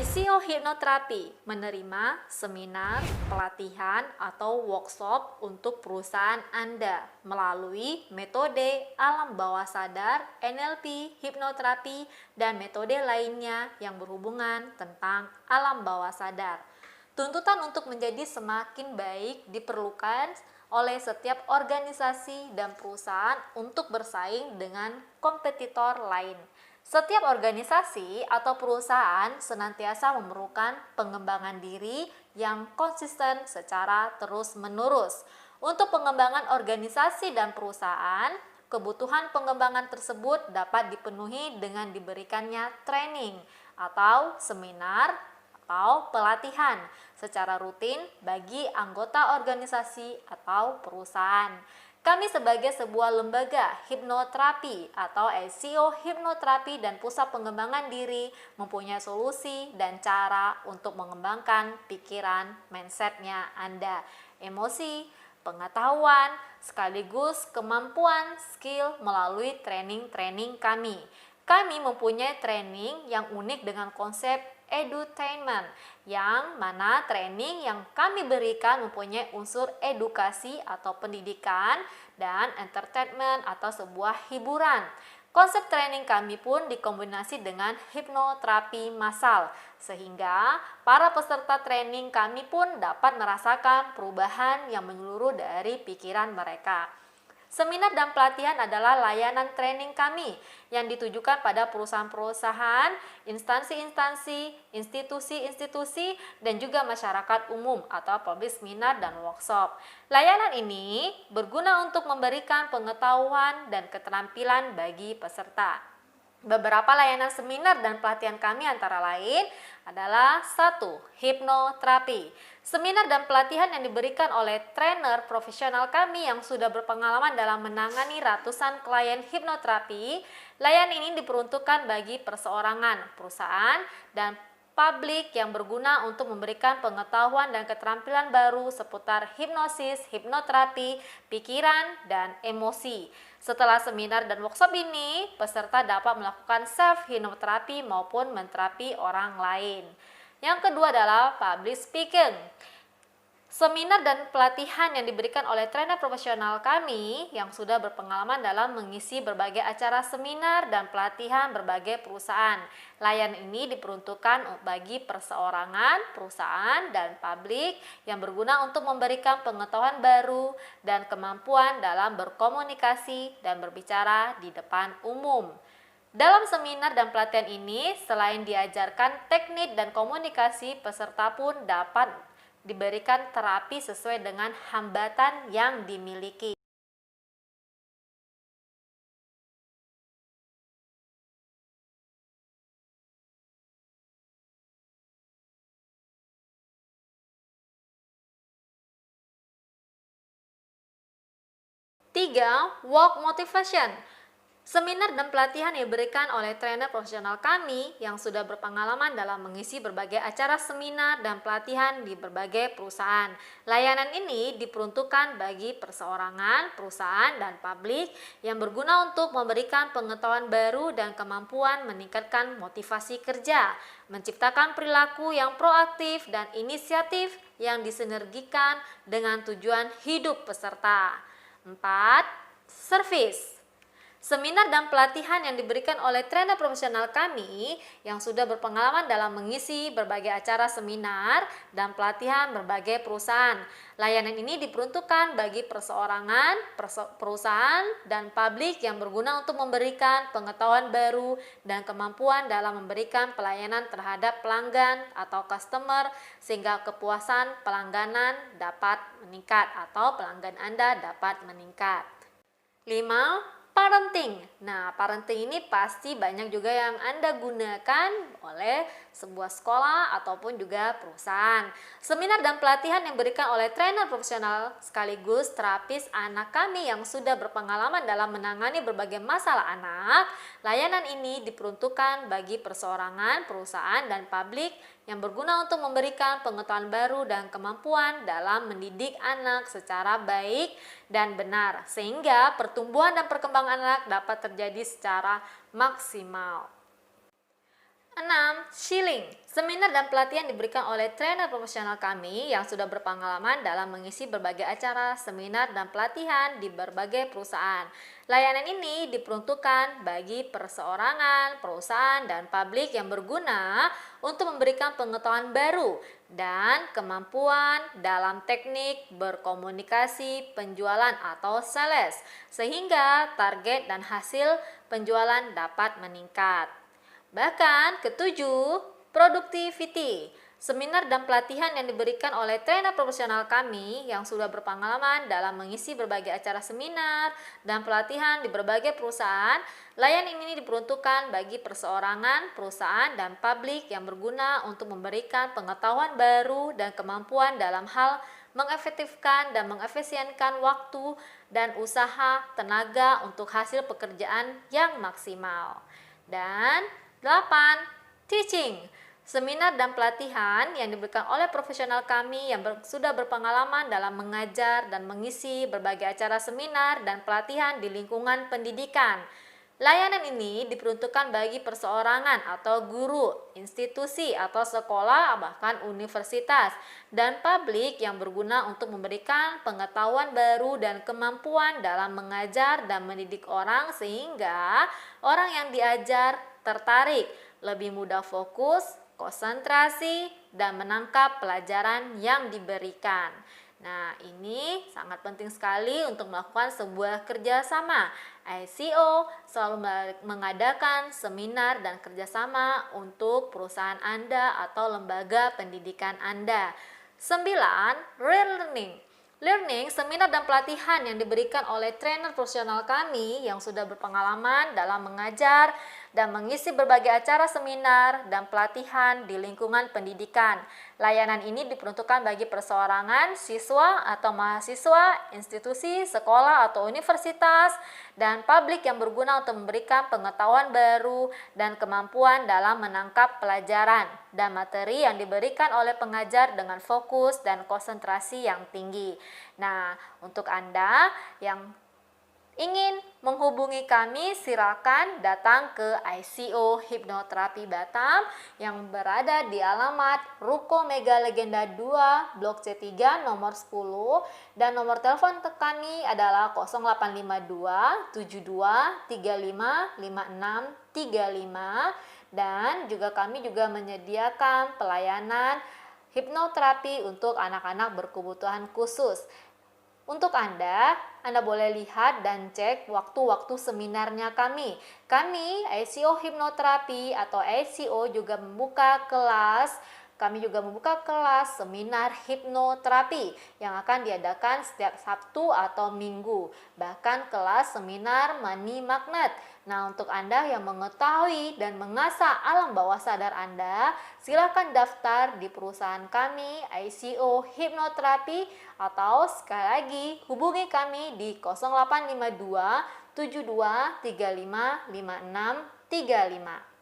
SEO Hipnoterapi menerima seminar, pelatihan, atau workshop untuk perusahaan Anda melalui metode alam bawah sadar, NLP, hipnoterapi, dan metode lainnya yang berhubungan tentang alam bawah sadar. Tuntutan untuk menjadi semakin baik diperlukan oleh setiap organisasi dan perusahaan untuk bersaing dengan kompetitor lain. Setiap organisasi atau perusahaan senantiasa memerlukan pengembangan diri yang konsisten secara terus-menerus. Untuk pengembangan organisasi dan perusahaan, kebutuhan pengembangan tersebut dapat dipenuhi dengan diberikannya training atau seminar atau pelatihan secara rutin bagi anggota organisasi atau perusahaan. Kami sebagai sebuah lembaga hipnoterapi atau SEO Hipnoterapi dan Pusat Pengembangan Diri mempunyai solusi dan cara untuk mengembangkan pikiran, mindsetnya Anda, emosi, pengetahuan, sekaligus kemampuan, skill melalui training-training kami. Kami mempunyai training yang unik dengan konsep edutainment, yang mana training yang kami berikan mempunyai unsur edukasi atau pendidikan dan entertainment atau sebuah hiburan. Konsep training kami pun dikombinasi dengan hipnoterapi massal, sehingga para peserta training kami pun dapat merasakan perubahan yang menyeluruh dari pikiran mereka. Seminar dan pelatihan adalah layanan training kami yang ditujukan pada perusahaan-perusahaan, instansi-instansi, institusi-institusi, dan juga masyarakat umum atau public seminar dan workshop. Layanan ini berguna untuk memberikan pengetahuan dan keterampilan bagi peserta. Beberapa layanan seminar dan pelatihan kami antara lain adalah 1. Hipnoterapi. Seminar dan pelatihan yang diberikan oleh trainer profesional kami yang sudah berpengalaman dalam menangani ratusan klien hipnoterapi. Layanan ini diperuntukkan bagi perseorangan, perusahaan, dan publik yang berguna untuk memberikan pengetahuan dan keterampilan baru seputar hipnosis, hipnoterapi, pikiran, dan emosi. Setelah seminar dan workshop ini, peserta dapat melakukan self-hipnoterapi maupun menterapi orang lain. Yang kedua adalah public speaking. Seminar dan pelatihan yang diberikan oleh trainer profesional kami yang sudah berpengalaman dalam mengisi berbagai acara seminar dan pelatihan berbagai perusahaan. Layanan ini diperuntukkan bagi perseorangan, perusahaan, dan publik yang berguna untuk memberikan pengetahuan baru dan kemampuan dalam berkomunikasi dan berbicara di depan umum. Dalam seminar dan pelatihan ini, selain diajarkan teknik dan komunikasi, peserta pun dapat diberikan terapi sesuai dengan hambatan yang dimiliki. Tiga, work motivation. Seminar dan pelatihan yang diberikan oleh trainer profesional kami yang sudah berpengalaman dalam mengisi berbagai acara seminar dan pelatihan di berbagai perusahaan. Layanan ini diperuntukkan bagi perseorangan, perusahaan, dan publik yang berguna untuk memberikan pengetahuan baru dan kemampuan meningkatkan motivasi kerja, menciptakan perilaku yang proaktif dan inisiatif yang disinergikan dengan tujuan hidup peserta. 4. Service. Seminar dan pelatihan yang diberikan oleh trainer profesional kami yang sudah berpengalaman dalam mengisi berbagai acara seminar dan pelatihan berbagai perusahaan. Layanan ini diperuntukkan bagi perseorangan, perusahaan, dan publik yang berguna untuk memberikan pengetahuan baru dan kemampuan dalam memberikan pelayanan terhadap pelanggan atau customer sehingga kepuasan pelangganan dapat meningkat atau pelanggan Anda dapat meningkat. 5. Parenting. Nah, parenting ini pasti banyak juga yang Anda gunakan oleh sebuah sekolah ataupun juga perusahaan. Seminar dan pelatihan yang diberikan oleh trainer profesional sekaligus terapis anak kami yang sudah berpengalaman dalam menangani berbagai masalah anak. Layanan ini diperuntukkan bagi perseorangan, perusahaan, dan publik yang berguna untuk memberikan pengetahuan baru dan kemampuan dalam mendidik anak secara baik dan benar, sehingga pertumbuhan dan perkembangan anak dapat terjadi secara maksimal. 6. Shilling. Seminar dan pelatihan diberikan oleh trainer profesional kami yang sudah berpengalaman dalam mengisi berbagai acara, seminar, dan pelatihan di berbagai perusahaan. Layanan ini diperuntukkan bagi perseorangan, perusahaan, dan publik yang berguna untuk memberikan pengetahuan baru dan kemampuan dalam teknik berkomunikasi, penjualan atau sales, sehingga target dan hasil penjualan dapat meningkat. Bahkan ketujuh, productivity. Seminar dan pelatihan yang diberikan oleh trainer profesional kami yang sudah berpengalaman dalam mengisi berbagai acara seminar dan pelatihan di berbagai perusahaan. Layanan ini diperuntukkan bagi perseorangan, perusahaan, dan publik yang berguna untuk memberikan pengetahuan baru dan kemampuan dalam hal mengefektifkan dan mengefisienkan waktu dan usaha tenaga untuk hasil pekerjaan yang maksimal. Dan 8. Teaching. Seminar dan pelatihan yang diberikan oleh profesional kami yang sudah berpengalaman dalam mengajar dan mengisi berbagai acara seminar dan pelatihan di lingkungan pendidikan. Layanan ini diperuntukkan bagi perseorangan atau guru, institusi atau sekolah, bahkan universitas, dan publik yang berguna untuk memberikan pengetahuan baru dan kemampuan dalam mengajar dan mendidik orang sehingga orang yang diajar tertarik, lebih mudah fokus, konsentrasi, dan menangkap pelajaran yang diberikan. Nah, ini sangat penting sekali untuk melakukan sebuah kerjasama. ICO selalu mengadakan seminar dan kerjasama untuk perusahaan Anda atau lembaga pendidikan Anda. 9. Learning. Learning, seminar dan pelatihan yang diberikan oleh trainer profesional kami yang sudah berpengalaman dalam mengajar dan mengisi berbagai acara seminar dan pelatihan di lingkungan pendidikan. Layanan ini diperuntukkan bagi perseorangan, siswa atau mahasiswa, institusi, sekolah atau universitas, dan publik yang berguna untuk memberikan pengetahuan baru dan kemampuan dalam menangkap pelajaran dan materi yang diberikan oleh pengajar dengan fokus dan konsentrasi yang tinggi. Nah, untuk Anda yang ingin menghubungi kami, silakan datang ke ICO Hipnoterapi Batam yang berada di alamat Ruko Mega Legenda 2, Blok C3, nomor 10, dan nomor telepon kami adalah 0852 72 35 56 35, dan juga kami juga menyediakan pelayanan hipnoterapi untuk anak-anak berkebutuhan khusus. Untuk Anda boleh lihat dan cek waktu-waktu seminarnya kami. Kami, ICO Hipnoterapi atau ICO juga membuka kelas. Kami juga membuka kelas seminar hipnoterapi yang akan diadakan setiap Sabtu atau Minggu. Bahkan kelas seminar money magnet. Nah, untuk Anda yang mengetahui dan mengasah alam bawah sadar Anda, silakan daftar di perusahaan kami, ICO Hipnoterapi, atau sekali lagi hubungi kami di 0852 72 35 56 35.